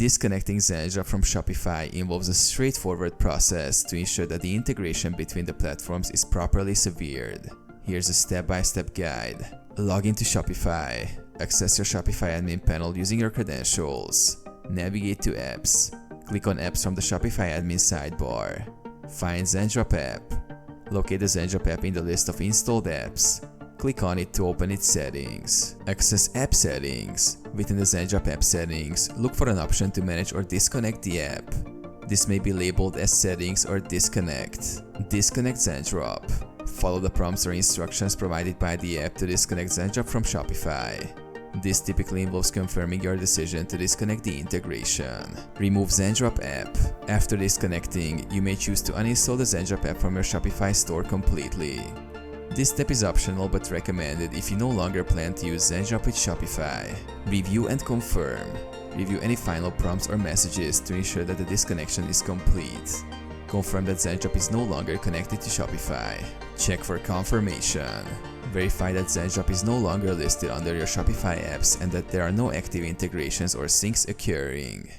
Disconnecting Zendrop from Shopify involves a straightforward process to ensure that the integration between the platforms is properly severed. Here's a step-by-step guide. Log into Shopify. Access your Shopify admin panel using your credentials. Navigate to Apps. Click on Apps from the Shopify admin sidebar. Find Zendrop app. Locate the Zendrop app in the list of installed apps. Click on it to open its settings. Access App Settings. Within the Zendrop app settings, look for an option to manage or disconnect the app. This may be labeled as Settings or Disconnect. Disconnect Zendrop. Follow the prompts or instructions provided by the app to disconnect Zendrop from Shopify. This typically involves confirming your decision to disconnect the integration. Remove Zendrop app. After disconnecting, you may choose to uninstall the Zendrop app from your Shopify store completely. This step is optional but recommended if you no longer plan to use Zendrop with Shopify. Review and confirm. Review any final prompts or messages to ensure that the disconnection is complete. Confirm that Zendrop is no longer connected to Shopify. Check for confirmation. Verify that Zendrop is no longer listed under your Shopify apps and that there are no active integrations or syncs occurring.